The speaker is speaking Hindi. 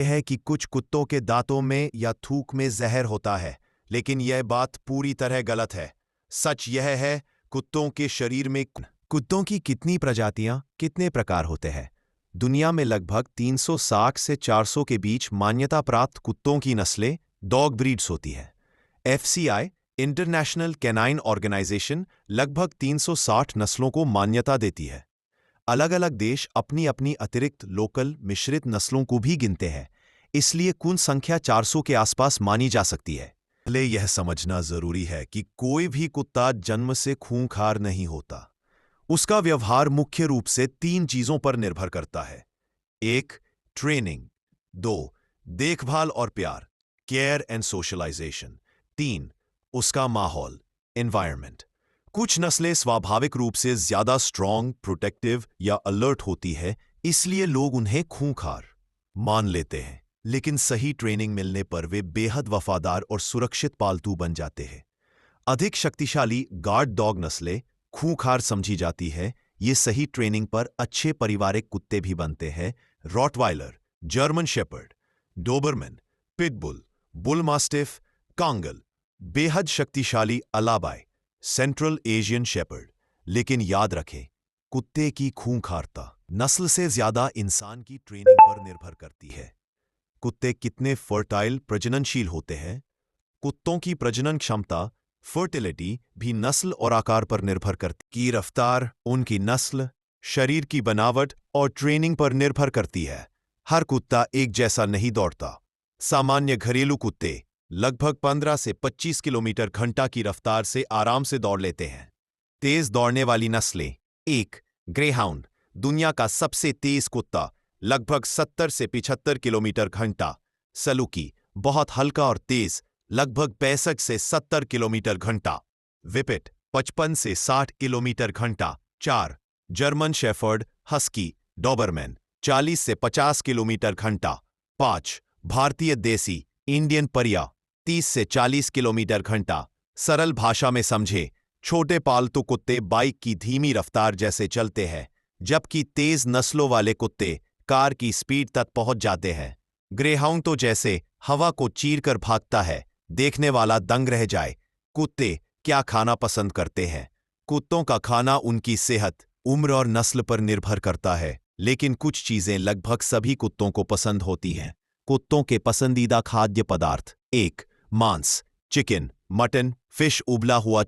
है कि कुछ कुत्तों के दांतों में या थूक में जहर होता है, लेकिन यह बात पूरी तरह गलत है। सच यह है, कुत्तों के शरीर में कुत्तों की कितनी प्रजातियां, कितने प्रकार होते हैं? दुनिया में लगभग 360 से 400 के बीच मान्यता प्राप्त कुत्तों की नस्लें, डॉग ब्रीड्स होती है। एफसीआई, इंटरनेशनल कैनाइन ऑर्गेनाइजेशन, लगभग 360 नस्लों को मान्यता देती है। अलग अलग देश अपनी अपनी अतिरिक्त लोकल मिश्रित नस्लों को भी गिनते हैं, इसलिए कुल संख्या 400 के आसपास मानी जा सकती है। पहले यह समझना जरूरी है कि कोई भी कुत्ता जन्म से खूंखार नहीं होता। उसका व्यवहार मुख्य रूप से 3 चीजों पर निर्भर करता है। 1. ट्रेनिंग। 2. देखभाल और प्यार, केयर एंड सोशलाइजेशन। 3. उसका माहौल, एनवायरनमेंट। कुछ नस्लें स्वाभाविक रूप से ज्यादा स्ट्रॉन्ग, प्रोटेक्टिव या अलर्ट होती है, इसलिए लोग उन्हें खूंखार मान लेते हैं। लेकिन सही ट्रेनिंग मिलने पर वे बेहद वफादार और सुरक्षित पालतू बन जाते हैं। अधिक शक्तिशाली गार्ड डॉग नस्लें खूंखार समझी जाती है। ये सही ट्रेनिंग पर अच्छे पारिवारिक कुत्ते भी बनते हैं। Rottweiler, German shepherd, Doberman, pitbull, bull mastiff, Kangal, बेहद शक्तिशाली अलाबाई, सेंट्रल एशियन शेपर्ड। लेकिन याद रखें, कुत्ते की खूंखारता नस्ल से ज्यादा इंसान की ट्रेनिंग पर निर्भर करती है। कुत्ते कितने फर्टाइल, प्रजननशील होते हैं? कुत्तों की प्रजनन क्षमता, फर्टिलिटी भी नस्ल और आकार पर निर्भर करती की रफ्तार, उनकी नस्ल, शरीर की बनावट और ट्रेनिंग पर निर्भर करती है। हर कुत्ता एक जैसा नहीं दौड़ता। सामान्य घरेलू कुत्ते लगभग 15 से 25 किलोमीटर घंटा की रफ्तार से आराम से दौड़ लेते हैं। तेज दौड़ने वाली नस्लें। 1. ग्रेहाउंड, दुनिया का सबसे तेज कुत्ता, लगभग 70 से 75 किलोमीटर घंटा। सलूकी, बहुत हल्का और तेज, लगभग 65 से 70 किलोमीटर घंटा। विपिट, 55 से 60 किलोमीटर घंटा। 4. जर्मन शेफर्ड, हस्की, डॉबरमैन, 40 से 50 किलोमीटर घंटा। 5. भारतीय देसी, इंडियन परिया, 30 से 40 किलोमीटर घंटा। सरल भाषा में समझे, छोटे पालतू कुत्ते बाइक की धीमी रफ्तार जैसे चलते हैं, जबकि तेज नस्लों वाले कुत्ते कार की स्पीड तक पहुंच जाते हैं। ग्रेहाउंड तो जैसे हवा को चीरकर भागता है, देखने वाला दंग रह जाए। कुत्ते क्या खाना पसंद करते हैं? कुत्तों का खाना उनकी सेहत, उम्र और नस्ल पर निर्भर करता है, लेकिन कुछ चीजें लगभग सभी कुत्तों को पसंद होती हैं। कुत्तों के पसंदीदा खाद्य पदार्थ। 1. मांस, चिकन, मटन, फिश, उबला हुआ